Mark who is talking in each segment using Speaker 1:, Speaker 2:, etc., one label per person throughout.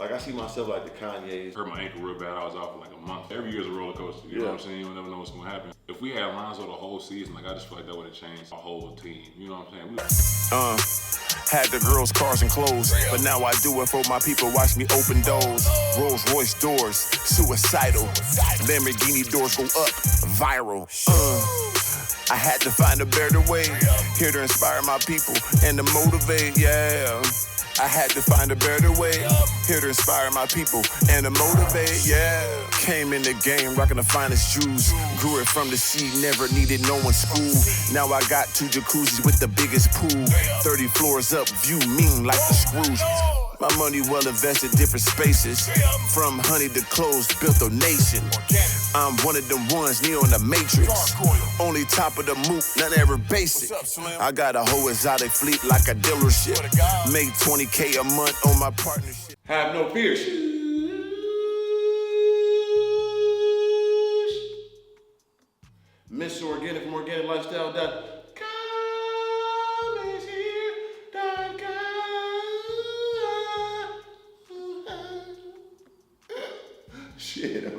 Speaker 1: Like I see myself like the Kanye's.
Speaker 2: Hurt my ankle real bad. I was out for like a month. Every year's a roller coaster. You know what I'm saying? You never know what's gonna happen. If we had Lonzo the whole season, like I just feel like that would have changed our whole team. You know what I'm saying?
Speaker 3: Had the girls, cars, and clothes, but now I do it for my people. Watch me open doors, Rolls Royce doors, suicidal. Lamborghini doors go up, viral. I had to find a better way, here to inspire my people and to motivate. Yeah. I had to find a better way, here to inspire my people and to motivate, yeah. Came in the game, rocking the finest jewels. Grew it from the seed, never needed no one's school. Now I got 2 jacuzzis with the biggest pool. 30 floors up, view mean like the Scrooge. My money well invested, different spaces. From honey to clothes, built a nation. I'm one of them ones, Neo in the Matrix. Only top of the moot, none ever basic. I got a whole exotic fleet like a dealership. Make 20K a month on my partnership.
Speaker 1: Have no fear. Mr. Organik from OrganicLifestyle.com is here.com. Shit, you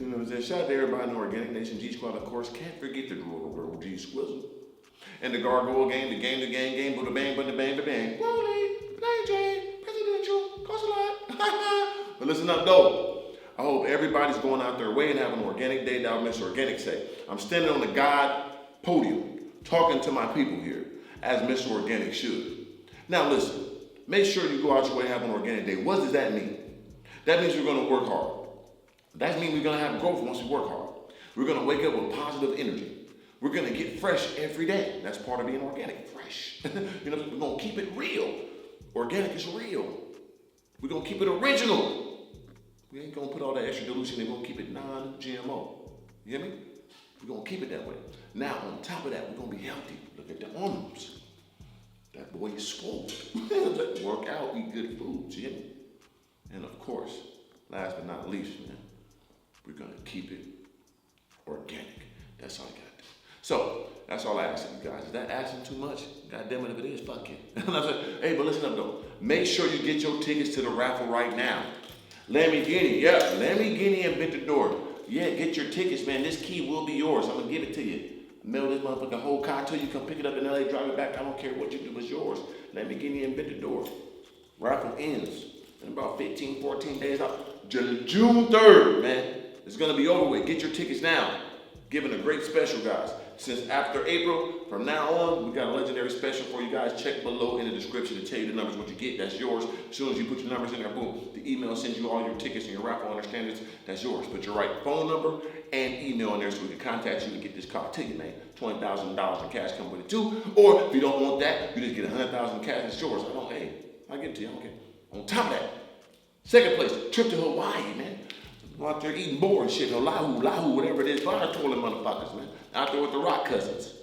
Speaker 1: know what I'm saying? Shout out to everybody in the Organic Nation, G Squad, of course. Can't forget the Gargoyle, G Squizzle. And the Gargoyle game, the game, Buddha bang, Buddha bang, bang. Willy, Jane, presidential, cost a lot. But listen up, though. I hope everybody's going out their way and having an organic day. Now, Mr. Organic say, I'm standing on the God podium, talking to my people here, as Mr. Organic should. Now, listen, make sure you go out your way and have an organic day. What does that mean? That means we're going to work hard. That means we're going to have growth once we work hard. We're going to wake up with positive energy. We're going to get fresh every day. That's part of being organic, fresh. You know, we're going to keep it real. Organic is real. We're going to keep it original. We ain't going to put all that extra dilution in. We're going to keep it non-GMO. You hear me? We're going to keep it that way. Now, on top of that, we're going to be healthy. Look at the arms. That boy is swole. Work out, eat good foods. You hear me? And of course, last but not least, man, we're going to keep it organic. That's all you got to do. So, that's all I ask of you guys. Is that asking too much? God damn it, if it is, fuck it. Hey, but listen up, though. Make sure you get your tickets to the raffle right now. Lamborghini, yeah, Lamborghini and Ventador. Yeah, get your tickets, man. This key will be yours. I'm going to give it to you. Mail this motherfucking whole car to you. Come pick it up in LA, drive it back. I don't care what you do, it's yours. Lamborghini and Ventador. Raffle ends in about 15, 14 days out. June 3rd, man. It's going to be over with. Get your tickets now. Giving a great special, guys. Since after April, from now on, we got a legendary special for you guys. Check below in the description to tell you the numbers, what you get. That's yours. As soon as you put your numbers in there, boom, the email sends you all your tickets and your raffle understandings. That's yours. Put your right phone number and email in there so we can contact you and get this car to you, man. $20,000 in cash come with it too. Or if you don't want that, you just get $100,000 in cash. It's yours. I'll give it to you. I don't care. On top of that, second place, trip to Hawaii, man. Go out there eating boar and shit, lahu, whatever it is. Fire toilet motherfuckers, man. Out there with the rock cousins.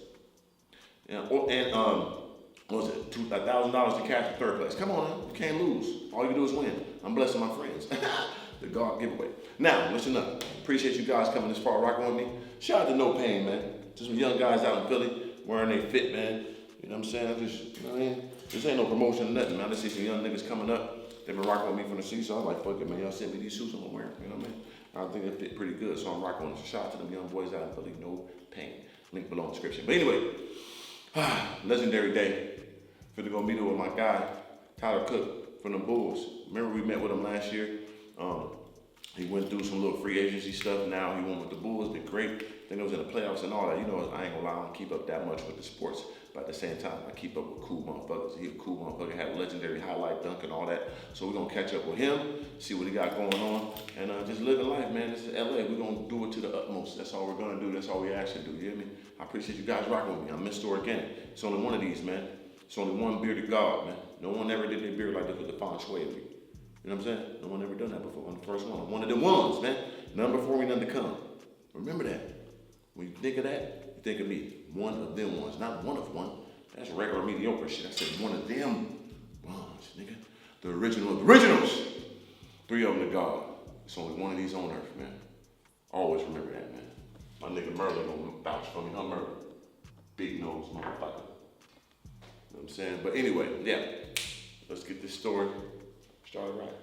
Speaker 1: And what was it? $1,000 to cash for third place. Come on, man. You can't lose. All you do is win. I'm blessing my friends. The God giveaway. Now, listen up. Appreciate you guys coming this far rocking with me. Shout out to No Pain, man. Just some young guys out in Philly wearing their fit, man. You know what I'm saying? You know what I mean? This ain't no promotion or nothing, man. I just see some young niggas coming up. They've been rocking with me from the seat, so I'm like, fuck it, man. Y'all sent me these suits I'm gonna wear. You know what I mean? I think they fit pretty good, so I'm rocking with them. So shout out to them young boys out in Philly. No Pain. Link below in the description. But anyway, legendary day. Finna go meet up with my guy, Tyler Cook from the Bulls. Remember we met with him last year? He went through some little free agency stuff. Now he went with the Bulls, did great. Then it was in the playoffs and all that. You know, I ain't gonna lie, I don't keep up that much with the sports. But at the same time, I keep up with cool motherfuckers. He a cool motherfucker, had a legendary highlight dunk and all that. So we're gonna catch up with him, see what he got going on, and just living life, man. This is LA. We're gonna do it to the utmost. That's all we're gonna do. That's all we actually do. You hear me? I appreciate you guys rocking with me. I'm Mr. Organik. It's only one of these, man. It's only one bearded God, man. No one ever did their beard like this with the feng shui. You know what I'm saying? No one ever done that before. I'm the first one. I'm one of the ones, man. None before me, none to come. Remember that. When you think of that, you think of me. One of them ones, not one of one. That's regular mediocre shit. I said one of them ones, nigga. The original of the originals. 3 of them to God. It's only one of these on earth, man. Always remember that, man. My nigga Merlin gonna vouch for me, huh, Merlin? Big nose motherfucker. You know what I'm saying? But anyway, yeah. Let's get this story started right.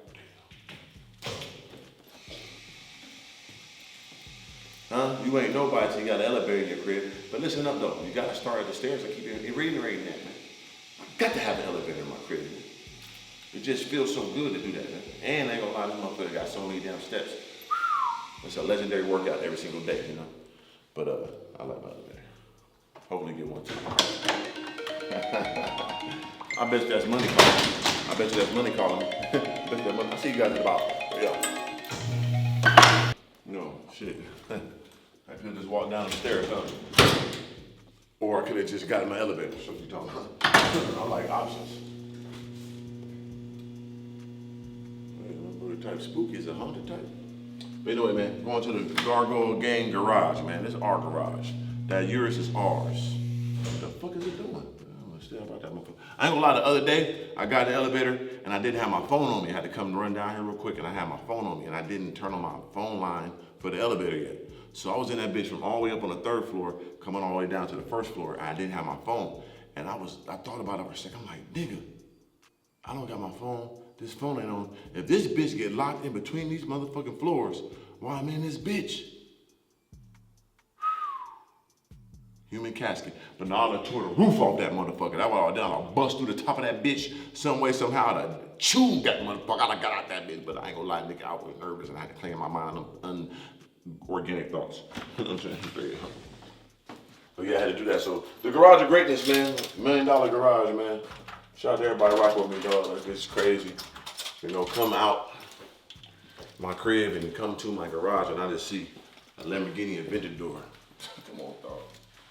Speaker 1: Huh? You ain't nobody till you got an elevator in your crib. But listen up though, you gotta start at the stairs. I keep reiterating that, man. Got to have an elevator in my crib, man. It just feels so good to do that, man. And I ain't gonna lie, this motherfucker got so many damn steps. It's a legendary workout every single day, you know? But I like my elevator. Hopefully get one too. I bet you that's money calling. I bet you that's money calling. I see you guys at the bottom. Yeah. No, shit. I could have just walked down the stairs, huh? Or I could have just got in my elevator. So you talking about? I like options. Type spooky is a haunted type. But anyway, man, going to the Gargoyle Gang garage, man. This is our garage. That yours is ours. What the fuck is it doing? I'm gonna stay about that motherfucker. I ain't gonna lie, the other day, I got in the elevator and I didn't have my phone on me. I had to come and run down here real quick and I had my phone on me and I didn't turn on my phone line for the elevator yet. So I was in that bitch from all the way up on the 3rd floor, coming all the way down to the 1st floor, and I didn't have my phone. And I thought about it for a second. I'm like, nigga, I don't got my phone. This phone ain't on. If this bitch get locked in between these motherfucking floors, why I'm in this bitch? Human casket. But now I tore the roof off that motherfucker. That's what I done. I bust through the top of that bitch some way, somehow. I chewed that motherfucker. I got out that bitch. But I ain't gonna lie, nigga, I was nervous and I had to clear my mind of organic thoughts. You know what I'm saying? But yeah, I had to do that. So the garage of greatness, man. $1 million garage, man. Shout out to everybody rocking with me, dog. Like, it's crazy. You know, come out my crib and come to my garage and I just see a Lamborghini Aventador. Come on, dog.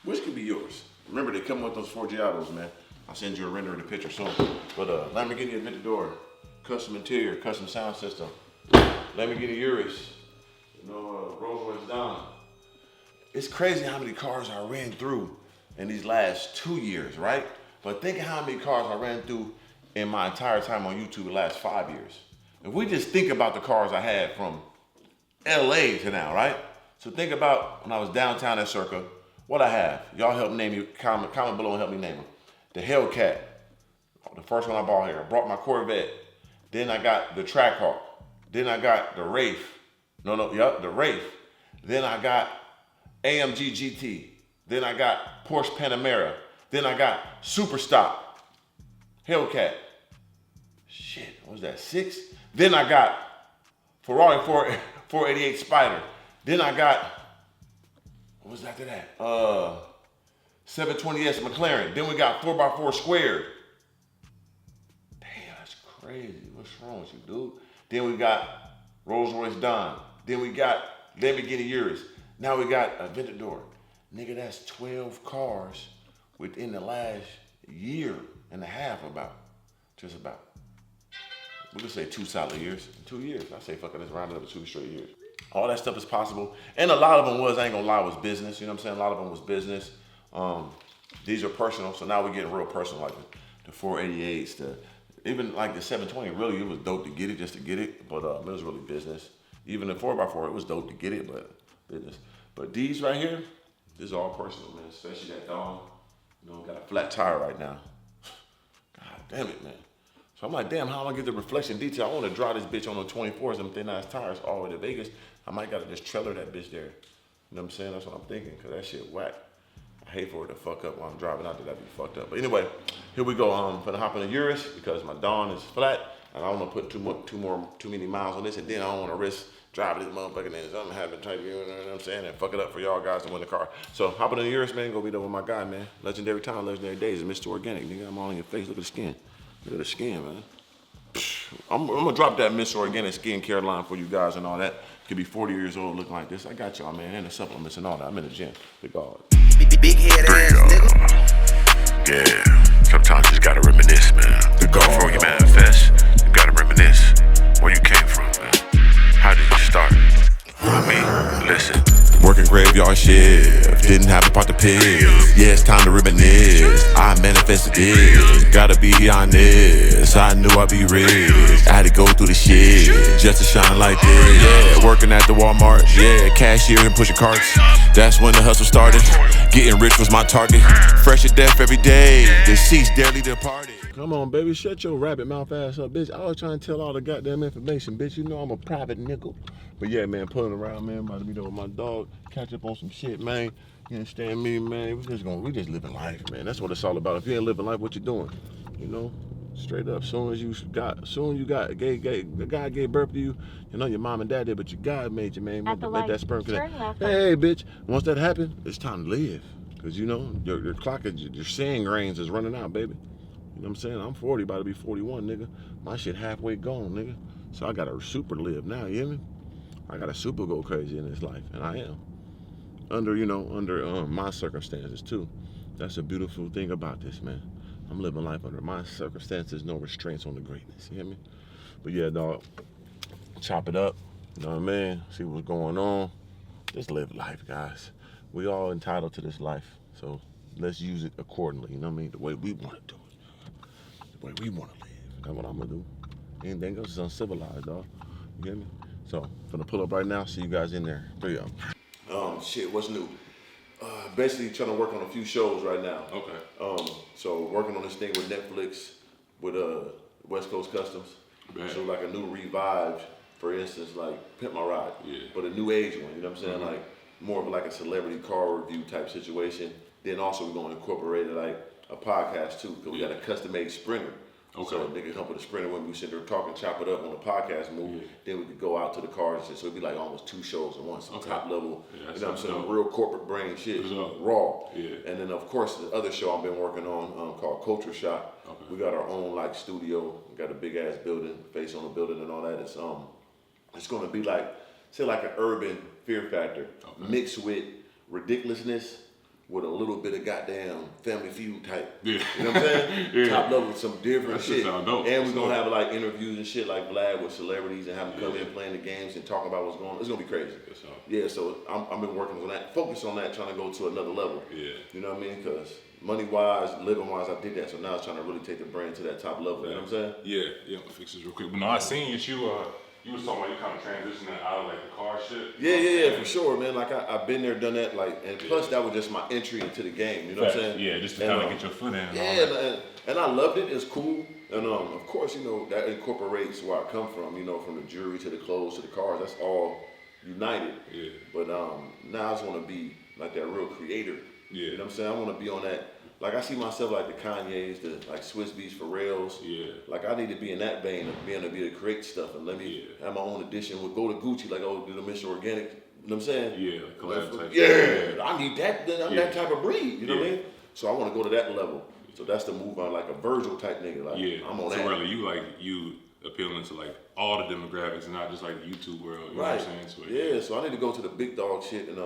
Speaker 1: Which could be yours? Remember, they come with those 4 G.A.N.G, man. I'll send you a render of the picture soon. But Lamborghini Aventador, custom interior, custom sound system. Lamborghini Urus, you know, Rolls-Royce Don. It's crazy how many cars I ran through in these last 2 years, right? But think of how many cars I ran through in my entire time on YouTube the last 5 years. If we just think about the cars I had from LA to now, right? So think about when I was downtown at Circa, what I have. Y'all help name me, comment below and help me name them. The Hellcat, the first one I bought here. I brought my Corvette. Then I got the Trackhawk. Then I got the Wraith. The Wraith. Then I got AMG GT. Then I got Porsche Panamera. Then I got Superstock, Hellcat. Shit, what was that, 6? Then I got Ferrari 488 Spider. Then I got, what was after that? 720S McLaren. Then we got 4x4 squared. Damn, that's crazy. What's wrong with you, dude? Then we got Rolls-Royce Don. Then we got Lamborghini Urus. Now we got Aventador. Nigga, that's 12 cars within the last year and a half just about. We could say 2 solid years. 2 years. I say fuck it, let's round it up to 2 straight years. All that stuff is possible. And a lot of them was, I ain't gonna lie, was business. You know what I'm saying? A lot of them was business. These are personal, so now we're getting real personal, like the 488s, even like the 720, really, it was dope to get it, just to get it, but it was really business. Even the 4x4, it was dope to get it, but business. But these right here, this is all personal, man, especially that dog. You know, got a flat tire right now. God damn it, man. So I'm like, damn, how am I get the reflection detail? I want to drive this bitch on the 24s, them thin ass tires all the way to Vegas. I might gotta just trailer that bitch there. You know what I'm saying? That's what I'm thinking, cause that shit whack. I hate for it to fuck up while I'm driving out there, that'd be fucked up. But anyway, here we go. I'm gonna hop in the Urus because my Dawn is flat and I don't wanna put too many miles on this, and then I don't wanna risk driving this motherfucker and something happen type, you know what I'm saying, and fuck it up for y'all guys to win the car. So hopping in the Urus, man, go be there with my guy, man. Legendary time, legendary days, Mr. Organik, nigga. I'm all in your face. Look at the skin. Look at the skin, man. I'm gonna drop that Mr. Organic skincare line for you guys and all that. Could be 40 years old looking like this. I got y'all, man, and the supplements and all that. I'm in the gym. Big dog.
Speaker 4: Big head ass nigga.
Speaker 3: Yeah, sometimes you just gotta reminisce, man. The go before you manifest, you gotta reminisce where you came from, man. How did you start? I mean, listen. Working graveyard shift, didn't have a pot to pick. Yeah, it's time to reminisce. I manifested it. Gotta be honest, I knew I'd be rich. I had to go through the shit just to shine like this. Yeah, working at the Walmart. Yeah, cashier and pushing carts. That's when the hustle started. Getting rich was my target. Fresh to death every day. Deceased daily departed.
Speaker 1: Come on, baby, shut your rabbit mouth ass up, bitch. I was trying to tell all the goddamn information, bitch. You know I'm a private nickel. But yeah, man, pulling around, man, about to be there with my dog, catch up on some shit, man. You understand me, man? We just living life, man. That's what it's all about. If you ain't living life, what you doing? You know? Straight up, soon God gave birth to you, you know your mom and dad did, but your God made you, man. Let that sperm connect. Hey, bitch, once that happened, it's time to live. Because, you know, your clock, your seeing grains is running out, baby. You know what I'm saying? I'm 40, about to be 41, nigga. My shit halfway gone, nigga. So I got to super live now, you hear me? I got to super go crazy in this life, and I am. Under my circumstances, too. That's a beautiful thing about this, man. I'm living life under my circumstances, no restraints on the greatness, you hear me? But yeah, dog, chop it up, you know what I mean? See what's going on. Just live life, guys. We all entitled to this life, so let's use it accordingly, you know what I mean? The way we want to do it, the way we want to live. That's what I'm going to do. Anything else is uncivilized, dog. You hear me? So, I'm going to pull up right now, see you guys in there. 3 of them. Shit, what's new? Basically trying to work on a few shows right now.
Speaker 2: Okay.
Speaker 1: So working on this thing with Netflix, with West Coast Customs.
Speaker 2: Man.
Speaker 1: So like a new revive, for instance, like Pimp My Ride.
Speaker 2: Yeah.
Speaker 1: But a new age one, you know what I'm saying? Like more of like a celebrity car review type situation. Then also we're going to incorporate like a podcast too, because we got a custom-made Sprinter.
Speaker 2: Okay.
Speaker 1: So they can come with a Sprinter when we sit there talking, chop it up on the podcast move. Then we could go out to the cars and shit. So it'd be like almost 2 shows at once, top level.
Speaker 2: Yeah,
Speaker 1: you know what I'm saying?
Speaker 2: dope.
Speaker 1: Real corporate brain shit, raw.
Speaker 2: Yeah.
Speaker 1: And then of course the other show I've been working on called Culture Shop.
Speaker 2: Okay.
Speaker 1: We got our own like studio. We got a big ass building, face on the building and all that. It's gonna be like, say like an urban Fear Factor mixed with ridiculousness. With a little bit of goddamn Family Feud type.
Speaker 2: Yeah.
Speaker 1: You know what I'm saying?
Speaker 2: Yeah.
Speaker 1: Top level, some different
Speaker 2: That
Speaker 1: shit.
Speaker 2: sound dope.
Speaker 1: And we're gonna have like interviews and shit like Vlad with celebrities and have them come in playing the games and talk about what's going on. It's gonna be crazy. Yeah, so I've been working on that, focus on that, trying to go to another level.
Speaker 2: Yeah.
Speaker 1: You know what I mean? Because money-wise, living-wise, I did that. So now it's trying to really take the brand to that top level. You know what I'm saying?
Speaker 2: Yeah, I'm gonna fix this real quick. But no, I seen that you was talking about you kind of transitioning out of like the car shit.
Speaker 1: Yeah, for sure, man. Like I've been there, done that. Like, and plus that was just my entry into the game. You know what I'm saying?
Speaker 2: Yeah, just to kind of get your foot in.
Speaker 1: And I loved it. It's cool. And of course, you know that incorporates where I come from. You know, from the jewelry to the clothes to the cars. That's all united.
Speaker 2: Yeah.
Speaker 1: But now I just want to be like that real creator.
Speaker 2: Yeah.
Speaker 1: You know what I'm saying? I want to be on that. Like I see myself like the Kanye's, the like Swiss Beats, Pharrell's.
Speaker 2: Yeah.
Speaker 1: Like I need to be in that vein of being able to create stuff and let me have my own edition. We'll go to Gucci like, oh, do the Mr. Organik. You know what I'm saying?
Speaker 2: Yeah, collab type.
Speaker 1: Yeah, I need that. I'm that type of breed. You know what I mean? So I want to go to that level. So that's the move on like a Virgil type nigga. Like I'm on that.
Speaker 2: So really, you appealing to like all the demographics and not just like the YouTube world. You know what I'm saying? So,
Speaker 1: yeah. So I need to go to the big dog shit and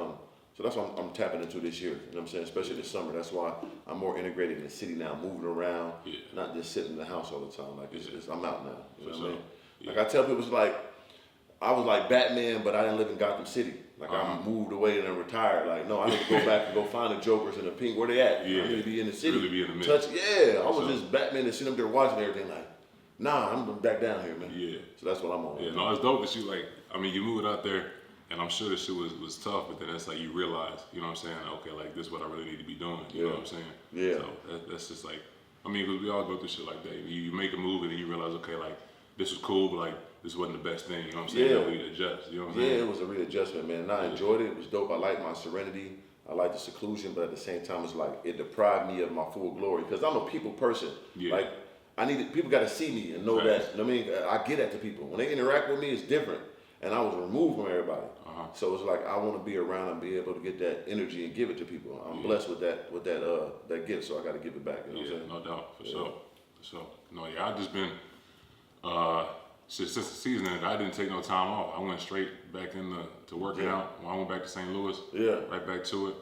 Speaker 1: so that's what I'm tapping into this year. You know what I'm saying? Especially this summer. That's why I'm more integrated in the city now, moving around, not just sitting in the house all the time. Like I'm out now. You know what I mean? Like I tell people, it's like I was like Batman, but I didn't live in Gotham City. Like I moved away and then retired. Like no, I need to go back and go find the Jokers and the Pink. Where they at?
Speaker 2: Yeah.
Speaker 1: I need to be in the city.
Speaker 2: Really be in the middle.
Speaker 1: I was just Batman and sitting up there watching everything. Like, nah, I'm back down here, man.
Speaker 2: Yeah.
Speaker 1: So that's what I'm on.
Speaker 2: Yeah, no, it's dope that you like. I mean, you moved out there. And I'm sure this shit was tough, but then it's like you realize, you know what I'm saying? Okay, like this is what I really need to be doing. You know what I'm saying?
Speaker 1: Yeah.
Speaker 2: So that's just like, I mean, we all go through shit like that. You make a move and then you realize, okay, like this was cool, but like this wasn't the best thing. You know what I'm saying?
Speaker 1: Yeah.
Speaker 2: You need to adjust. You know what I'm saying?
Speaker 1: Yeah, it was a readjustment, man. And I enjoyed it. It was dope. I liked my serenity. I liked the seclusion, but at the same time, it's like it deprived me of my full glory because I'm a people person.
Speaker 2: Yeah.
Speaker 1: Like people got to see me and know that. You know what I mean? I get at the people when they interact with me. It's different, and I was removed from everybody. So it's like I want to be around and be able to get that energy and give it to people. I'm blessed with that gift, so I got to give it back. You know what I'm saying?
Speaker 2: No doubt, for sure. So no, I've just been since the season ended, I didn't take no time off. I went straight back into working out. When I went back to St. Louis, right back to it.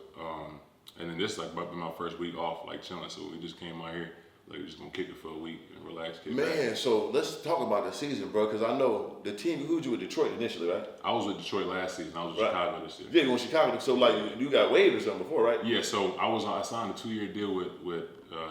Speaker 2: And then this like been my first week off, like chilling. So we just came out here. Like we're just gonna kick it for a week and relax.
Speaker 1: Man, so let's talk about the season, bro. Because I know the team. Who'd you with Detroit initially, right?
Speaker 2: I was with Detroit last season. I was with Chicago this year.
Speaker 1: Yeah, you went to Chicago. So like you got waived or something before, right?
Speaker 2: Yeah. So I signed a 2-year deal with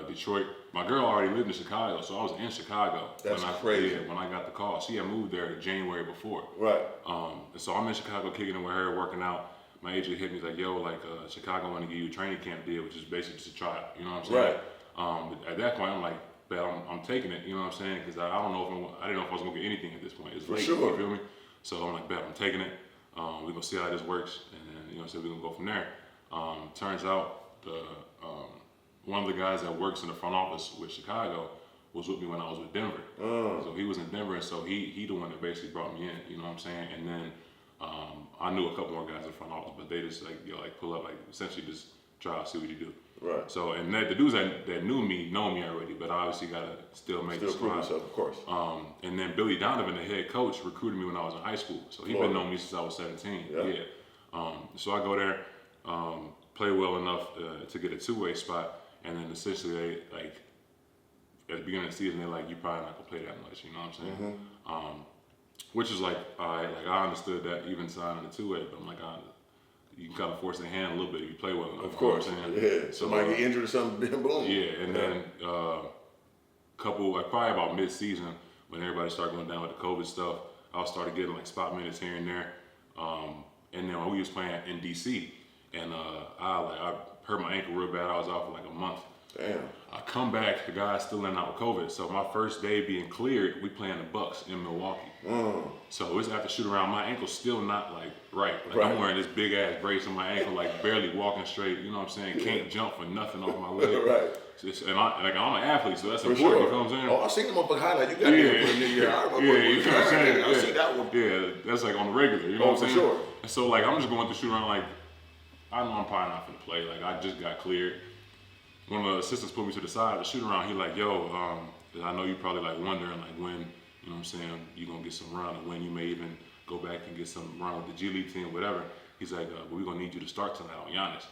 Speaker 2: Detroit. My girl already lived in Chicago, so I was in Chicago.
Speaker 1: That's crazy.
Speaker 2: When I got the call, she had moved there January before.
Speaker 1: Right.
Speaker 2: And so I'm in Chicago kicking it with her, working out. My agent hit me, he's like, yo, like Chicago want to give you a training camp deal, which is basically just a tryout. You know what I'm saying?
Speaker 1: Right.
Speaker 2: But at that point, I'm like, bet I'm taking it. You know what I'm saying? Because I don't know I didn't know if I was gonna get anything at this point. It's late,
Speaker 1: sure.
Speaker 2: You feel me? So I'm like, bet I'm taking it. We're gonna see how this works, and then you know, so we're gonna go from there. Turns out one of the guys that works in the front office with Chicago was with me when I was with Denver. So he was in Denver, and so he the one that basically brought me in. You know what I'm saying? And then I knew a couple more guys in the front office, but they just like pull up, like essentially just try out, see what you do.
Speaker 1: Right.
Speaker 2: So and the dudes that knew me know me already, but I obviously gotta still make the squad.
Speaker 1: Yourself, of course.
Speaker 2: And then Billy Donovan, the head coach, recruited me when I was in high school. So he's been knowing me since I was 17. Yeah. So I go there, play well enough to get a two-way spot, and then essentially they like at the beginning of the season they're like, you probably not gonna play that much. You know what I'm saying? Which is like, all right, like I understood that even signing a two-way, but I'm like, you can kind of force their hand a little bit if you play well enough.
Speaker 1: Of course,
Speaker 2: you know what I'm saying?
Speaker 1: yeah. Somebody get injured or something, boom.
Speaker 2: Yeah, and then probably about mid-season when everybody started going down with the COVID stuff, I started getting like spot minutes here and there. And then when we was playing in DC, and I hurt my ankle real bad. I was out for like a month.
Speaker 1: Damn.
Speaker 2: I come back, the guy's still in out with COVID. So my first day being cleared, we playing the Bucks in Milwaukee. So it's after shoot around. My ankle's still not like right. Like I'm wearing this big ass brace on my ankle, like barely walking straight. You know what I'm saying? Can't jump for nothing off my leg.
Speaker 1: Right.
Speaker 2: And I'm an athlete, so that's
Speaker 1: For
Speaker 2: important.
Speaker 1: sure.
Speaker 2: You know what I'm saying?
Speaker 1: Oh, I seen them up highlight. You got to put in your
Speaker 2: you know what I'm saying?
Speaker 1: I see that one.
Speaker 2: Yeah, that's like on the regular. You know what I'm saying?
Speaker 1: For sure.
Speaker 2: And so like I'm just going through shoot around like I know I'm probably not gonna play. Like I just got cleared. One of the assistants put me to the side of the shoot around. He like, yo, I know you probably like wondering like when, you know what I'm saying, you gonna get some run, or when you may even go back and get some run with the G League team, whatever. He's like, but we're gonna need you to start tonight on Giannis.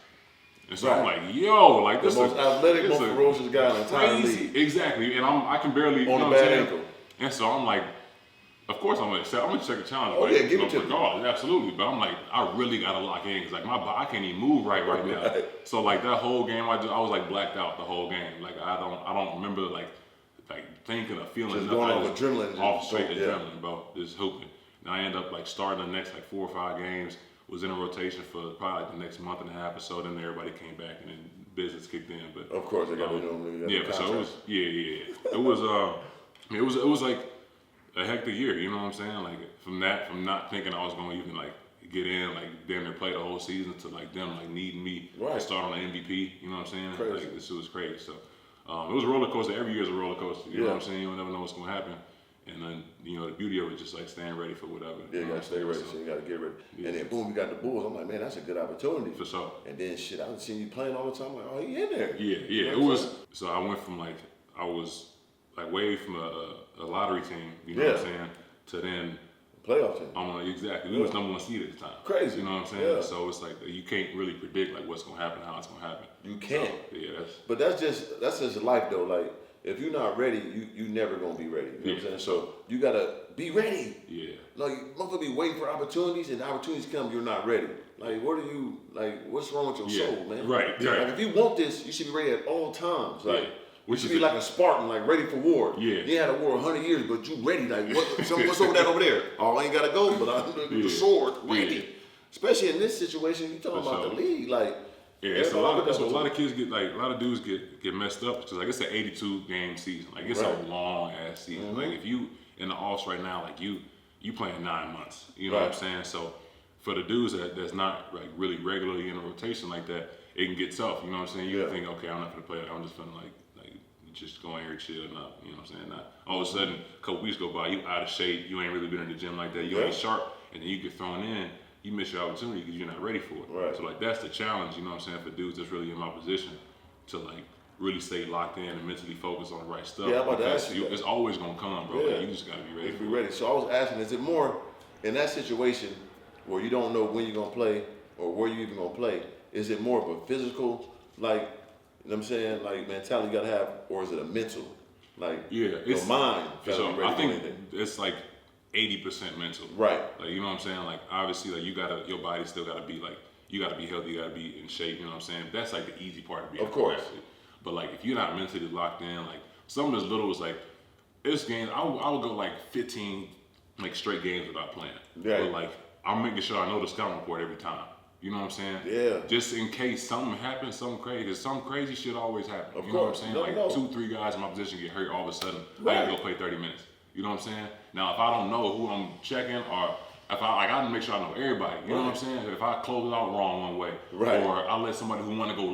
Speaker 2: And so I'm like, yo, like this
Speaker 1: the most athletic, most ferocious guy in the entire league.
Speaker 2: Exactly, and I can barely, you
Speaker 1: on
Speaker 2: know
Speaker 1: a
Speaker 2: what I'm
Speaker 1: bad
Speaker 2: saying?
Speaker 1: ankle.
Speaker 2: And so I'm like, of course I'm gonna check a challenge.
Speaker 1: Oh
Speaker 2: like,
Speaker 1: yeah, give it to me.
Speaker 2: Regardless, absolutely. But I'm like, I really gotta lock in because like I can't even move right now.
Speaker 1: Right.
Speaker 2: So like that whole game, I was like blacked out the whole game. Like I don't remember like thinking or feeling
Speaker 1: just
Speaker 2: nothing.
Speaker 1: going off adrenaline.
Speaker 2: Off straight adrenaline, bro. Just hooping. And I end up like starting the next like 4 or 5 games. Was in a rotation for probably like the next month and a half or so. Then everybody came back and then business kicked in. But
Speaker 1: of course, they got to do
Speaker 2: yeah. So it was It was like a hectic year, you know what I'm saying? Like from not thinking I was going to even like get in, like damn near play the whole season to like them like needing me to start on the MVP, you know what I'm saying?
Speaker 1: Crazy.
Speaker 2: Like this was crazy. So it was a roller coaster. Every year is a roller coaster. You know what I'm saying? You never know what's going to happen. And then you know the beauty of it is just like staying ready for whatever.
Speaker 1: Yeah, you gotta stay ready. So you gotta get ready. Yeah. And then boom, you got the Bulls. I'm like, man, that's a good opportunity.
Speaker 2: For sure.
Speaker 1: And then shit, I've seen you playing all the time. I'm like, oh, he in there.
Speaker 2: Yeah.
Speaker 1: You know
Speaker 2: It was. So I went from like I was like way from a lottery team, you know what I'm saying, to then
Speaker 1: playoff team.
Speaker 2: I'm like, exactly. We was number 1 seed at the time.
Speaker 1: Crazy.
Speaker 2: You know what I'm saying?
Speaker 1: Yeah.
Speaker 2: So it's like you can't really predict like what's gonna happen, how it's gonna happen.
Speaker 1: You can't.
Speaker 2: So, yeah,
Speaker 1: But that's just life though. Like if you're not ready, you never gonna be ready. You know what I'm saying? So you gotta be ready.
Speaker 2: Yeah.
Speaker 1: Like you motherfucker be waiting for opportunities, and opportunities come, you're not ready. Like what are you like? What's wrong with your soul, man?
Speaker 2: Right.
Speaker 1: Like if you want this, you should be ready at all times. Like.
Speaker 2: Yeah.
Speaker 1: You should be like a Spartan, like ready for war.
Speaker 2: Yeah.
Speaker 1: You had a war 100 years, but you ready. Like what's over that over there? Oh, I ain't gotta go, but I'm the sword ready.
Speaker 2: Yeah.
Speaker 1: Especially in this situation, you talking about the league, like.
Speaker 2: Yeah, it's a lot of kids get like a lot of dudes get messed up because like it's an 82 game season. Like it's a long ass season. Like if you in the offs right now, like you playing 9 months. You know what I'm saying? So for the dudes that's not like really regularly in a rotation like that, it can get tough. You know what I'm saying? You think, okay, I'm not gonna play. I'm just gonna like just go in here chill and not, you know what I'm saying? Not all of a sudden a couple weeks go by, you out of shape, you ain't really been in the gym like that, you ain't sharp, and then you get thrown in, you miss your opportunity because you're not ready for it.
Speaker 1: Right.
Speaker 2: So like that's the challenge, you know what I'm saying, for dudes that's really in my position to like really stay locked in and mentally focus on the right stuff.
Speaker 1: Yeah, I'm about to ask you.
Speaker 2: It's always gonna come, bro.
Speaker 1: Yeah.
Speaker 2: Like, you just gotta be ready.
Speaker 1: Be ready. So I was asking, is it more in that situation where you don't know when you're gonna play or where you even gonna play? Is it more of a physical, like, you know what I'm saying, like mentality you gotta have, or is it a mental? Like your mind.
Speaker 2: So I think it's like 80% mental.
Speaker 1: Right.
Speaker 2: Like you know what I'm saying? Like obviously like your body still gotta be like, you gotta be healthy, you gotta be in shape, you know what I'm saying? That's like the easy part of being
Speaker 1: of course.
Speaker 2: athlete. But like if you're not mentally locked in, like something as little as like this game, I would go like 15 like straight games without playing.
Speaker 1: Yeah.
Speaker 2: But like I'm making sure I know the scouting report every time. You know what I'm saying?
Speaker 1: Yeah.
Speaker 2: Just in case something happens, something crazy, because some crazy shit always happens.
Speaker 1: Of
Speaker 2: you know
Speaker 1: course.
Speaker 2: what I'm saying?
Speaker 1: No,
Speaker 2: like 2-3 guys in my position get hurt all of a sudden. I gotta go play 30 minutes. You know what I'm saying? Now, if I don't know who I'm checking, or if I gotta make sure I know everybody. You know what I'm saying? If I close it out wrong one way, or I let somebody who want to go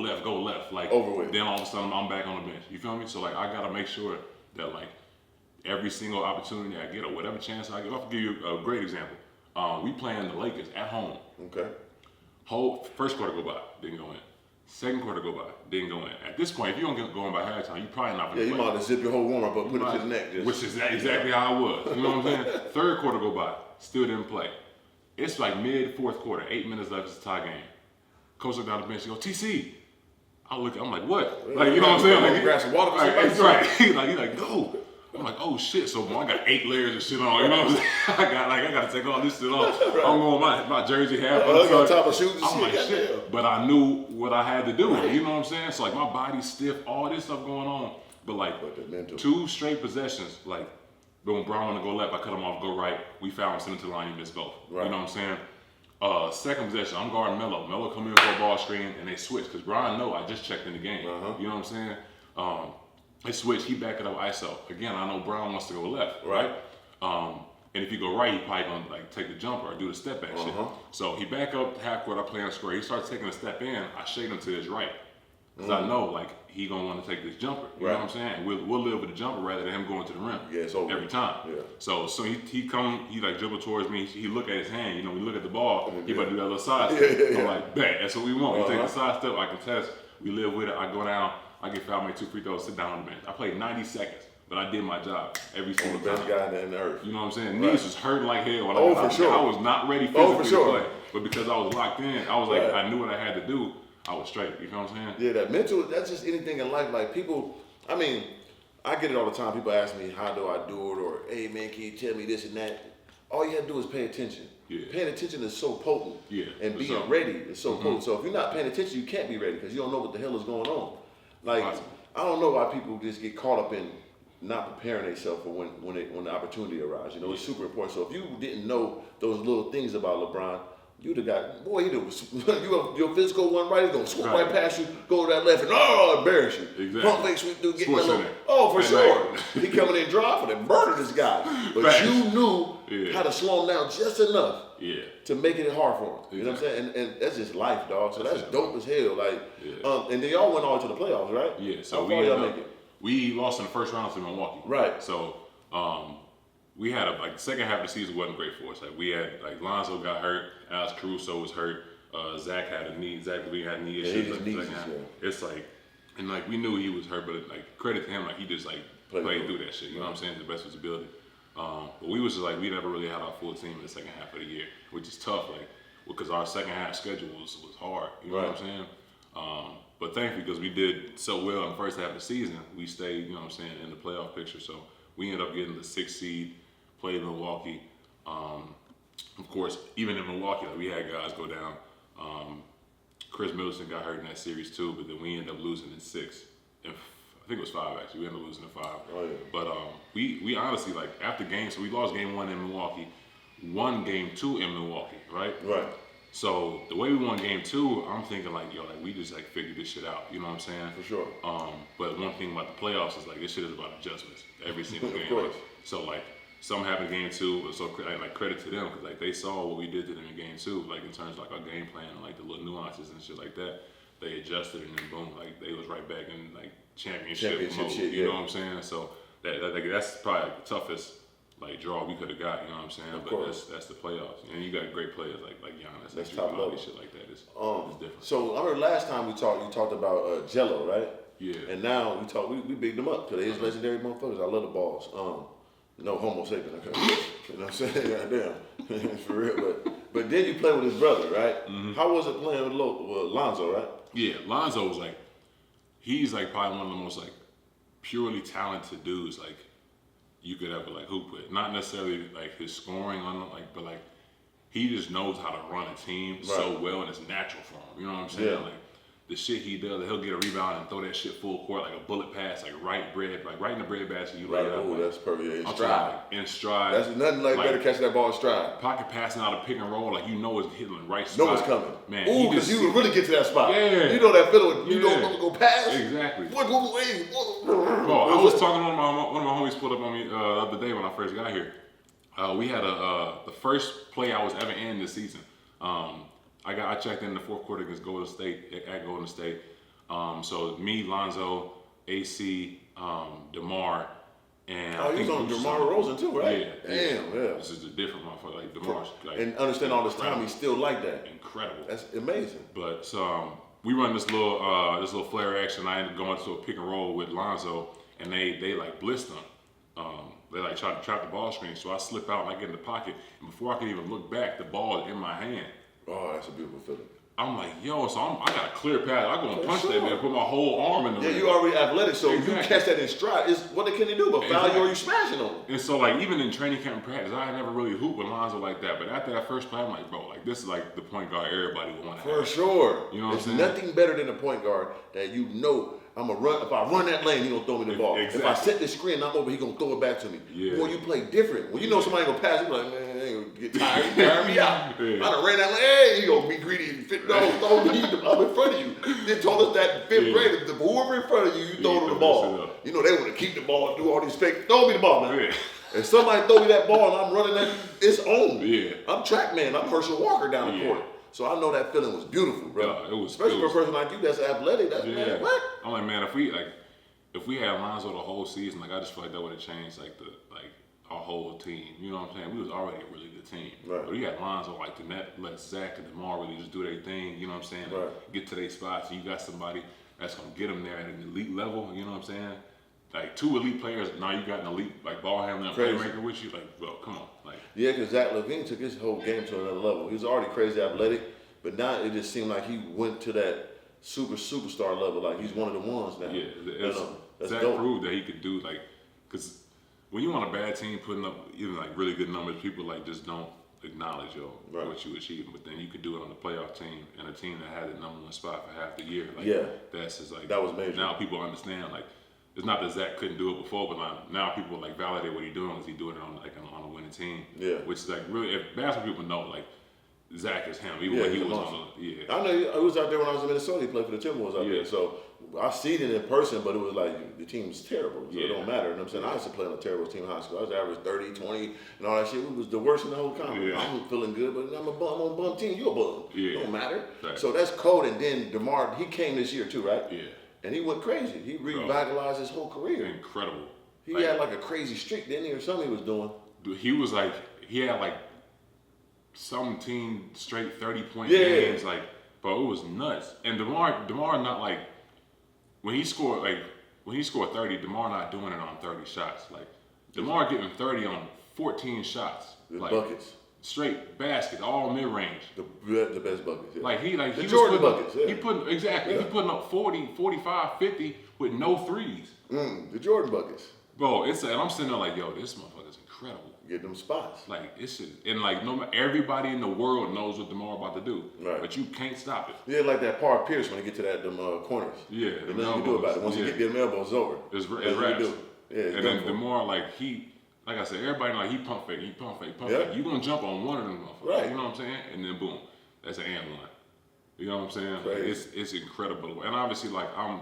Speaker 2: left, like then all of a sudden I'm back on the bench. You feel me? So like I gotta make sure that like every single opportunity I get or whatever chance I get. I'll give you a great example. We playing the Lakers at home.
Speaker 1: Okay.
Speaker 2: Whole first quarter go by, didn't go in. Second quarter go by, didn't go in. At this point, if you don't get going by halftime, you probably not gonna play.
Speaker 1: You might have zip your whole warm up, but put it to the neck.
Speaker 2: Which is exactly how I was. You know what I'm saying? Third quarter go by, still didn't play. It's like mid fourth quarter, 8 minutes left, it's a tie game. Coach looked down the bench, he goes, TC. I'm like, what? Like, you know what I'm saying? Like,
Speaker 1: grab some water.
Speaker 2: That's right. He's like, go. I'm like, oh shit, so I got 8 layers of shit on, you know what I'm saying? I gotta take all this shit off. I'm going my jersey half up.
Speaker 1: On top of shoes and
Speaker 2: I'm like, shit. But I knew what I had to do, you know what I'm saying? So like my body's stiff, all this stuff going on. But like 2 straight possessions, like when Brown wanna go left, I cut him off, go right. We foul him, send him to the line, he missed both. Right. You know what I'm saying? Second possession, I'm guarding Melo. Melo come in for a ball screen and they switch, because Brian know I just checked in the game. You know what I'm saying? They switch, he back it up ISO. Again, I know Brown wants to go left, right? And if you go right, he probably gonna like take the jumper or do the step back shit. So he back up half court, I play on square. He starts taking a step in, I shade him to his right. Because I know like he gonna want to take this jumper. You know what I'm saying? We'll live with the jumper rather than him going to the rim. Yeah, it's over. Every time. Yeah. So he like dribble towards me, he look at his hand, you know, we look at the ball, he about to do that little side step. I'm like, bet, that's what we want. We take the side step, I contest, we live with it, I go down, I get fouled, make 2 free throws, sit down on the bench. I played 90 seconds, but I did my job every single time. The best guy in the earth. You know what I'm saying? Knees was hurting like hell when I got out. I was not ready physically to play. But because I was locked in, I was like, I knew what I had to do, I was straight. You know what I'm saying?
Speaker 1: Yeah, that mental, that's just anything in life. Like people, I mean, I get it all the time. People ask me, how do I do it? Or, hey man, can you tell me this and that? All you have to do is pay attention. Yeah. Paying attention is so potent. Yeah. And being ready is so potent. So if you're not paying attention, you can't be ready because you don't know what the hell is going on. Like, I don't know why people just get caught up in not preparing themselves for when the opportunity arises. You know, it's super important. So if you didn't know those little things about LeBron, you'd have got, boy, your physical one right, he's going to swoop right past you, go to that left, and embarrass you. Exactly. Pump fake sweep dude, getting that little, for sure. He coming in dropping and murder this guy. But you knew how to slow him down just enough to make it hard for him. You know what I'm saying? And that's just life, dog. So that's dope as hell. Like, and they all went all to the playoffs, right?
Speaker 2: Yeah. So we lost in the first round to Milwaukee. Right. So we had the second half of the season wasn't great for us. Like we had Lonzo got hurt, Alex Caruso was hurt, Zach had a knee, Zach Lee had knee issues. It's like, and like we knew he was hurt, but like credit to him, like he just like played through that shit. You know what I'm saying? To the best of his ability. But we was just like we never really had our full team in the second half of the year, which is tough. Like because our second half schedule was hard. You know what I'm saying? But thankfully, because we did so well in the first half of the season, we stayed, you know what I'm saying, in the playoff picture. So we ended up getting the 6th seed, played Milwaukee. Of course, even in Milwaukee, like, we had guys go down. Chris Middleton got hurt in that series too, but then we ended up losing in 6. I think it was 5 actually. We ended up losing in 5. Oh, yeah. But we honestly, like after games, so we lost game 1 in Milwaukee, won game 2 in Milwaukee, right? Right. So the way we won game 2, I'm thinking like, yo, like we just like figured this shit out. You know what I'm saying? For sure. But one thing about the playoffs is like this shit is about adjustments every single game. Of course. So like something happened in game 2, so like credit to them because like they saw what we did to them in game 2, like in terms of like our game plan and like the little nuances and shit like that. They adjusted and then boom, like they was right back in like championship mode. Shit, you know what I'm saying? So that's probably the toughest like draw we could have got, you know what I'm saying? But that's the playoffs. And you got great players like Giannis, that's top level shit like that. It's different. So I remember last time we talked, you talked about Jello, right? Yeah. And now we bigged them up because they is legendary motherfuckers. I love the balls. No homo sapien, okay? You know what I'm saying? Goddamn. For real. But then you play with his brother, right? Mm-hmm. How was it playing with Lonzo, right? Yeah, Lonzo was like, he's like probably one of the most like purely talented dudes like you could ever like hoop with. Not necessarily like his scoring on like, but like he just knows how to run a team so well and it's natural for him. You know what I'm saying? Yeah. Like the shit he does, he'll get a rebound and throw that shit full court like a bullet pass, like right in the bread basket. You lay it up.
Speaker 1: Oh, that's perfect. Yeah, in
Speaker 2: I'm
Speaker 1: stride.
Speaker 2: talking in stride.
Speaker 1: That's nothing like better catching that ball in stride.
Speaker 2: Pocket passing out a pick and roll, like you know it's hitting the right spot.
Speaker 1: Know it's coming.
Speaker 2: Man,
Speaker 1: ooh, because you would really get to that spot.
Speaker 2: Yeah.
Speaker 1: You know that feeling. You don't go past.
Speaker 2: Exactly.
Speaker 1: What way?
Speaker 2: Bro, I was talking to one of my homies pulled up on me the other day when I first got here. We had the first play I was ever in this season. I checked in the fourth quarter against Golden State at Golden State. So me, Lonzo, AC, DeMar, and
Speaker 1: I think on DeMar DeRozan too, right?
Speaker 2: Yeah.
Speaker 1: Damn, yeah.
Speaker 2: This is a different motherfucker. Like DeMar's like,
Speaker 1: and understand all this time he's still like that.
Speaker 2: Incredible.
Speaker 1: That's amazing.
Speaker 2: But so we run this little flare action. I ended up going to a pick and roll with Lonzo, and they like blitzed him. They like tried to trap the ball screen, so I slip out and I get in the pocket, and before I could even look back, the ball is in my hand.
Speaker 1: Oh, that's a beautiful feeling.
Speaker 2: I'm like, yo, so I got a clear path. I go and punch that man, put my whole arm in the ring.
Speaker 1: You already athletic, so
Speaker 2: Exactly.
Speaker 1: you catch that in stride. What can they do but foul you or you smashing on them?
Speaker 2: And so like even in training camp and practice, I had never really hooped with Lonzo like that. But after that first play, I'm like, bro, like this is like the point guard everybody would want to have.
Speaker 1: For sure.
Speaker 2: You know what I'm saying?
Speaker 1: There's nothing better than a point guard that you know I'm gonna run. If I run that lane, he gonna throw me the ball.
Speaker 2: Exactly.
Speaker 1: If I set the screen, I'm over, he gonna throw it back to me.
Speaker 2: Yeah.
Speaker 1: Boy, you play different. When you know somebody gonna pass, you be like, man, they gonna get tired. He tire me out.
Speaker 2: Yeah.
Speaker 1: I done ran that lane. Hey, he gonna be greedy and fit. No, throw me. I'm in front of you. They told us that in fifth grade. If whoever in front of you, you throw them the ball. You know they want to keep the ball and do all these fake. Throw me the ball, man.
Speaker 2: Yeah.
Speaker 1: If somebody throw me that ball and I'm running that, it's on.
Speaker 2: Yeah.
Speaker 1: I'm track man. I'm Herschel Walker down the court. So I know that feeling was beautiful, bro.
Speaker 2: Yeah,
Speaker 1: especially for a person like you that's athletic. That's man, what?
Speaker 2: I'm like, man, if we had Lonzo the whole season, like I just feel like that would have changed like our whole team. You know what I'm saying? We was already a really good team.
Speaker 1: Right.
Speaker 2: But you had Lonzo like to let Zach and DeMar really just do their thing. You know what I'm saying?
Speaker 1: Right.
Speaker 2: Get to their spots. And you got somebody that's gonna get them there at an elite level. You know what I'm saying? Like two elite players. Now you got an elite like ball handler and playmaker with you. Like, bro, come on. Like,
Speaker 1: Yeah, because Zach LaVine took his whole game to another level. He was already crazy athletic, but now it just seemed like he went to that superstar level. Like he's one of the ones now.
Speaker 2: yeah,
Speaker 1: that's
Speaker 2: Zach
Speaker 1: dope.
Speaker 2: proved that he could do like, because when you on a bad team putting up even like really good numbers, people like just don't acknowledge what you achieved. But then you could do it on the playoff team and a team that had the #1 spot for half the year. Like, that's just like
Speaker 1: that was major.
Speaker 2: Now people understand like it's not that Zach couldn't do it before, but now people like validate what he's doing because he's doing it on a winning team.
Speaker 1: Yeah,
Speaker 2: which is like really if basketball people know like Zach is him. Even when he was on the
Speaker 1: I know I was out there when I was in Minnesota. He played for the Timberwolves out there, so I seen it in person, but it was like the team's terrible, so it don't matter. And I'm saying I used to play on a terrible team in high school. I was average 30, 20, and all that shit. We was the worst in the whole conference. I'm feeling good, but I'm on a bum team. You a bum. It don't matter. Right. So that's cold. And then DeMar, he came this year too, right?
Speaker 2: Yeah.
Speaker 1: And he went crazy. He revitalized his whole career.
Speaker 2: Incredible.
Speaker 1: He had like a crazy streak, didn't he, or something he was doing?
Speaker 2: He was like, he had like 17 straight 30-point games, like, bro, it was nuts. And DeMar not like when he scored 30, DeMar not doing it on 30 shots. Like DeMar getting 30 on 14 shots, like
Speaker 1: buckets,
Speaker 2: straight baskets, all mid range.
Speaker 1: The best buckets. Yeah.
Speaker 2: Like he
Speaker 1: the Jordan buckets.
Speaker 2: He putting up 40, 45, 50 with no threes.
Speaker 1: The Jordan buckets.
Speaker 2: Bro, and I'm sitting there like, yo, this motherfucker's incredible.
Speaker 1: Get them spots.
Speaker 2: Like it's just, and like everybody in the world knows what DeMar about to do,
Speaker 1: right?
Speaker 2: But you can't stop it.
Speaker 1: Yeah, like that Paul Pierce when he get to them corners.
Speaker 2: Yeah,
Speaker 1: there's nothing you can do about it. Once you get them elbows over,
Speaker 2: it's wraps.
Speaker 1: Yeah,
Speaker 2: and then DeMar like like I said, everybody like he pump fake. You gonna jump on one of them motherfuckers,
Speaker 1: right?
Speaker 2: You know what I'm saying? And then boom, that's an and one. You know what I'm saying?
Speaker 1: Like,
Speaker 2: it's incredible. And obviously like I'm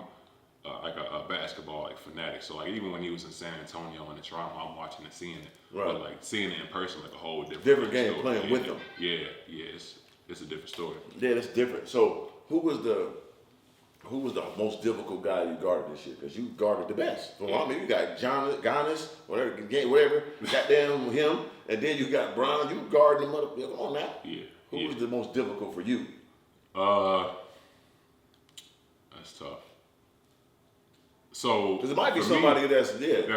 Speaker 2: like a basketball like fanatic. So like even when he was in San Antonio and in Toronto, I'm watching and seeing it.
Speaker 1: Right.
Speaker 2: But like seeing it in person, like a whole different
Speaker 1: game
Speaker 2: story.
Speaker 1: playing with them.
Speaker 2: Yeah, it's a different story.
Speaker 1: Yeah, that's different. So who was the most difficult guy you guarded this year? Because you guarded the best. Well, I mean, you got Giannis, whatever, goddamn him, and then you got Bron. You guarding them up. Come on now.
Speaker 2: Yeah.
Speaker 1: Who was the most difficult for you?
Speaker 2: That's tough. So
Speaker 1: because it might be somebody that's
Speaker 2: and it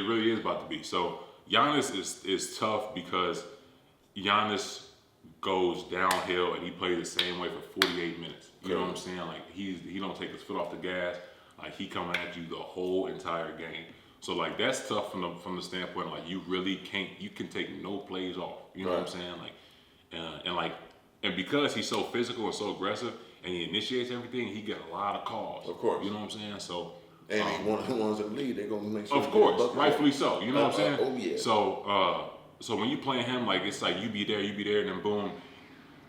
Speaker 2: really is about to be. So Giannis is tough because Giannis goes downhill and he plays the same way for 48 minutes. You know what I'm saying? Like he don't take his foot off the gas. Like he coming at you the whole entire game. So like that's tough from the standpoint like you really can't. You can take no plays off. You know what I'm saying? Like and because he's so physical and so aggressive, and he initiates everything, he get a lot of calls.
Speaker 1: Of course.
Speaker 2: You know what I'm saying? So.
Speaker 1: And he's one of the ones in the league. They're gonna make sure.
Speaker 2: Of course, rightfully so. You know what I'm saying?
Speaker 1: Oh yeah.
Speaker 2: So when you playing him, like it's like you be there, and then boom.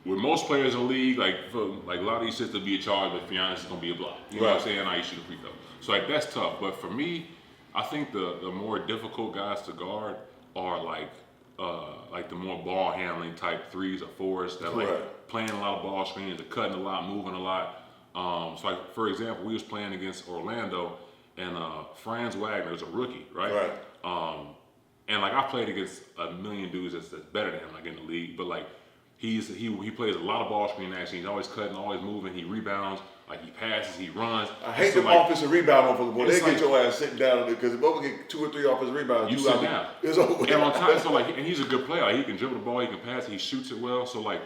Speaker 2: With most players in the league, like a lot of these shits will be a charge, but Giannis is gonna be a block. You know what I'm saying? I shoot a free throw. So like that's tough. But for me, I think the more difficult guys to guard are like the more ball handling type 3s or 4s that like playing a lot of ball screens, they're cutting a lot, moving a lot. So like for example, we was playing against Orlando, and Franz Wagner is a rookie, right? And like I played against a million dudes that's better than him, like in the league, but like he plays a lot of ball screen action. He's always cutting, always moving. He rebounds, like he passes, he runs.
Speaker 1: I hate the offensive rebound on boy. They get your ass sitting down because if Boba get 2 or 3 offensive rebounds,
Speaker 2: you sit down.
Speaker 1: It's over.
Speaker 2: And on time, so like, and he's a good player. Like, he can dribble the ball, he can pass it, he shoots it well. So like,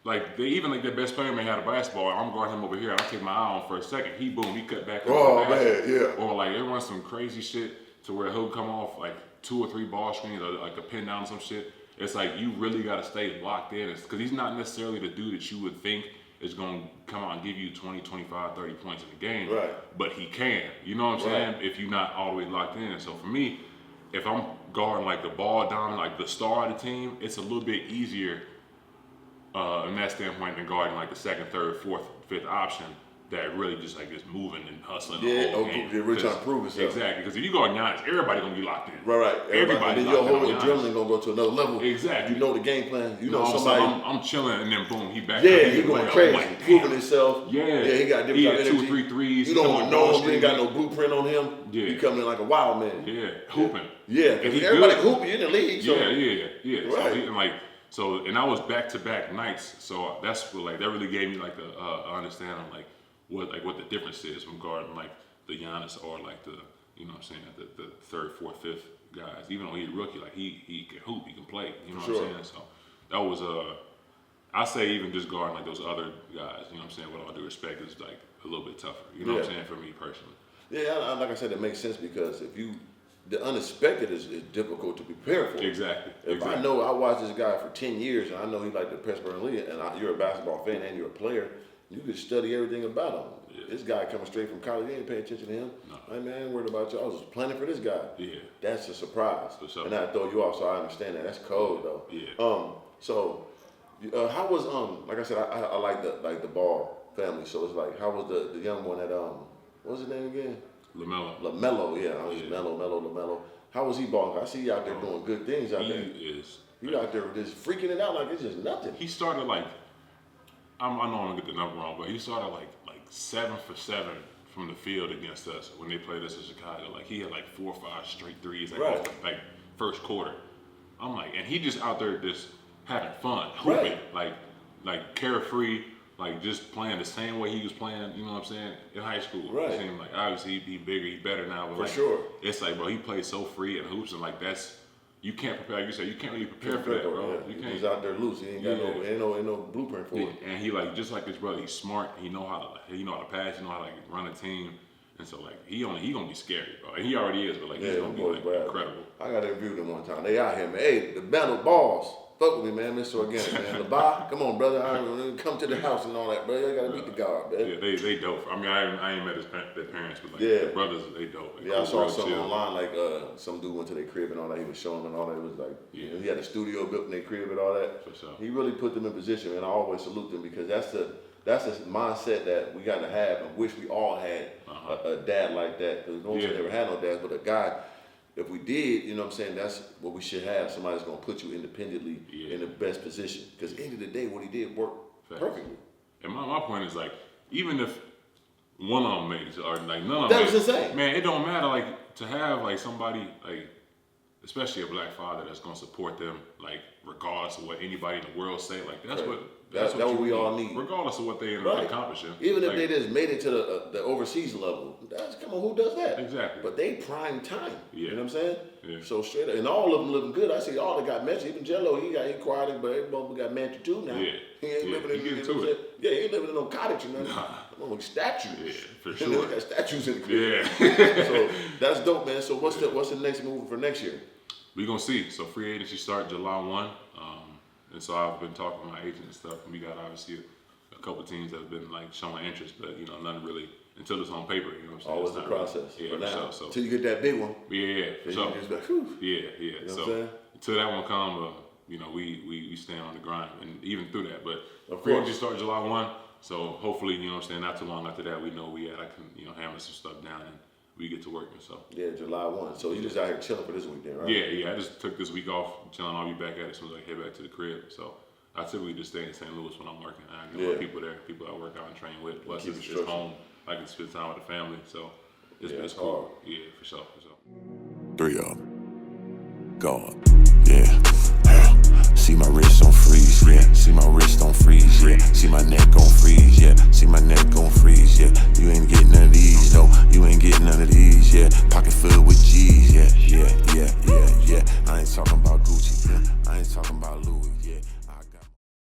Speaker 2: their best player may have a basketball. I'm guarding him over here. I take my eye on for a second. He cut back.
Speaker 1: Oh man, yeah.
Speaker 2: Or like they run some crazy shit to where he'll come off like 2 or 3 ball screens or like a pin down or some shit. It's like you really got to stay locked in. It's because he's not necessarily the dude that you would think is going to come out and give you 20, 25, 30 points in the game.
Speaker 1: Right.
Speaker 2: But he can. You know what I'm saying? If you're not all the way locked in. So for me, if I'm guarding like the ball dominant, like the star of the team, it's a little bit easier in that standpoint than guarding like the second, third, fourth, fifth option that really just like is moving and hustling the whole game.
Speaker 1: Yeah, really trying to prove itself.
Speaker 2: Exactly, because if you guard Giannis, everybody gonna be locked in.
Speaker 1: Right.
Speaker 2: Everybody.
Speaker 1: And then your whole adrenaline gonna go to another level.
Speaker 2: Exactly.
Speaker 1: You know the game plan. You know somebody.
Speaker 2: I'm chilling, and then boom, he back.
Speaker 1: Yeah, he going crazy,
Speaker 2: like,
Speaker 1: proving himself.
Speaker 2: Yeah,
Speaker 1: he got different
Speaker 2: he
Speaker 1: type
Speaker 2: had
Speaker 1: of
Speaker 2: 2
Speaker 1: energy.
Speaker 2: 3 threes.
Speaker 1: You don't know him. You ain't got no blueprint on him.
Speaker 2: Yeah,
Speaker 1: he coming in like a wild man.
Speaker 2: Yeah, hooping.
Speaker 1: Yeah, because everybody hooping in the league. So.
Speaker 2: Yeah.
Speaker 1: Right.
Speaker 2: And I was back-to-back nights, so that's what, like that really gave me like the understanding like what the difference is from guarding like the Giannis or like the, you know what I'm saying, the third, fourth, fifth guys. Even though he's a rookie, like he can hoop, he can play. You know what I'm saying? So that was I say even just guarding like those other guys, you know what I'm saying, with all due respect, is like a little bit tougher. You know what I'm saying, for me personally.
Speaker 1: Yeah, like I said, it makes sense because the unexpected is difficult to prepare for.
Speaker 2: Exactly.
Speaker 1: If I know I watched this guy for 10 years and I know he's like the best player in the league, and you're a basketball fan and you're a player, you could study everything about him. Yeah. This guy coming straight from college, you ain't paying attention to him. No. Hey man, I ain't worried about you. I was just planning for this guy. Yeah. That's a surprise. And I throw you off, so I understand that. That's cold though. Yeah. So how was like I said, I like the Ball family. So it's like, how was the young one that what was his name again? LaMelo, yeah. LaMelo. How was he balling? I see you out there doing good things out there. He out there just freaking it out like it's just nothing.
Speaker 2: He started like, I know I'm gonna get the number wrong, but he started like 7 for 7 from the field against us when they played us in Chicago. Like he had like 4 or 5 straight threes, like first quarter. I'm like, and he just out there just having fun, hooping, like carefree. Like just playing the same way he was playing, you know what I'm saying, in high school. Right. It seemed like obviously he bigger, he better now. But it's like, bro, he plays so free and hoops, and like you can't prepare. Like you said, you can't really prepare for that, bro.
Speaker 1: Yeah. You can't. He's out there loose. He ain't got ain't no blueprint for it.
Speaker 2: And he like just like his brother, he's smart. He know how to pass. He know how to like run a team. And so like he gonna be scary, bro. And he already is, but like he's gonna be like incredible.
Speaker 1: I got interviewed him one time. They out here, man. Hey, the battle balls. Fuck with me, man. Mr. Organik, man. LeBron, come on, brother. Come to the house and all that, bro. You gotta beat the guard, man.
Speaker 2: Yeah, they dope. I mean, I ain't met their parents, but like their brothers, they dope.
Speaker 1: I saw something online, like some dude went to their crib and all that. He was showing them and all that. It was like, he had a studio built in their crib and all that. For sure. He really put them in position, and I always salute them because that's the mindset that we got to have and wish we all had a dad like that. Because no one never had no dads, but a guy. If we did, you know what I'm saying, that's what we should have. Somebody's going to put you independently in the best position. Because at the end of the day, what he did worked perfectly.
Speaker 2: And my point is, like, even if one of them made it, or like none of them
Speaker 1: that was insane.
Speaker 2: Man, it don't matter, like, to have, like, somebody, like, especially a black father that's going to support them, like, regardless of what anybody in the world say, like, that's what we all need. Regardless of what they end up accomplishing.
Speaker 1: Even if they just made it to the overseas level, come on, who does that?
Speaker 2: Exactly.
Speaker 1: But they prime time.
Speaker 2: Yeah.
Speaker 1: You know what I'm saying?
Speaker 2: Yeah.
Speaker 1: So straight up, and all of them living good. I see all that got mentioned. Even Jello, he quiet, but everybody got mentioned too now.
Speaker 2: Yeah.
Speaker 1: He ain't living in he ain't living in no cottage or nothing. Nah. Like statues.
Speaker 2: Yeah, for sure.
Speaker 1: They got statues in the crib.
Speaker 2: Yeah.
Speaker 1: So that's dope, man. So what's the next move for next year?
Speaker 2: We're gonna see. So free agency start July 1. And so I've been talking to my agent and stuff, and we got obviously a couple teams that have been like showing interest, but you know, nothing really until it's on paper. You know what I'm saying?
Speaker 1: Always a process.
Speaker 2: Really,
Speaker 1: for now.
Speaker 2: So
Speaker 1: Until you get that big one.
Speaker 2: Yeah, for sure.
Speaker 1: Just like, whew.
Speaker 2: Yeah.
Speaker 1: You know
Speaker 2: So
Speaker 1: what I'm saying?
Speaker 2: until that one comes, you know, we stand on the grind, and even through that. But
Speaker 1: Of
Speaker 2: free
Speaker 1: course.
Speaker 2: agency start July 1, so hopefully, you know what I'm saying, not too long after that, we know I can, you know, hammer some stuff down and we get to working. So
Speaker 1: Yeah, July 1. So you just out here chilling for this weekend, right?
Speaker 2: yeah. I just took this week off, chilling. I'll be back at it as soon as I head back to the crib. So I typically just stay in St. Louis when I'm working. I know people there, people I work out and train with. Plus,
Speaker 1: Keep it
Speaker 2: it's
Speaker 1: structured.
Speaker 2: home. I can spend time with the family. So it's
Speaker 1: Yeah, it's
Speaker 2: cool.
Speaker 1: hard.
Speaker 2: Yeah, for sure.
Speaker 3: 3 of them. God. Yeah. See my wrist on freeze, yeah. See my wrist on freeze, yeah. See my neck on freeze, yeah. See my neck on freeze, yeah. You ain't getting none of these, though. You ain't getting none of these, yeah. Pocket filled with G's, yeah. I ain't talking about Gucci, yeah. I ain't talking about Louis, yeah.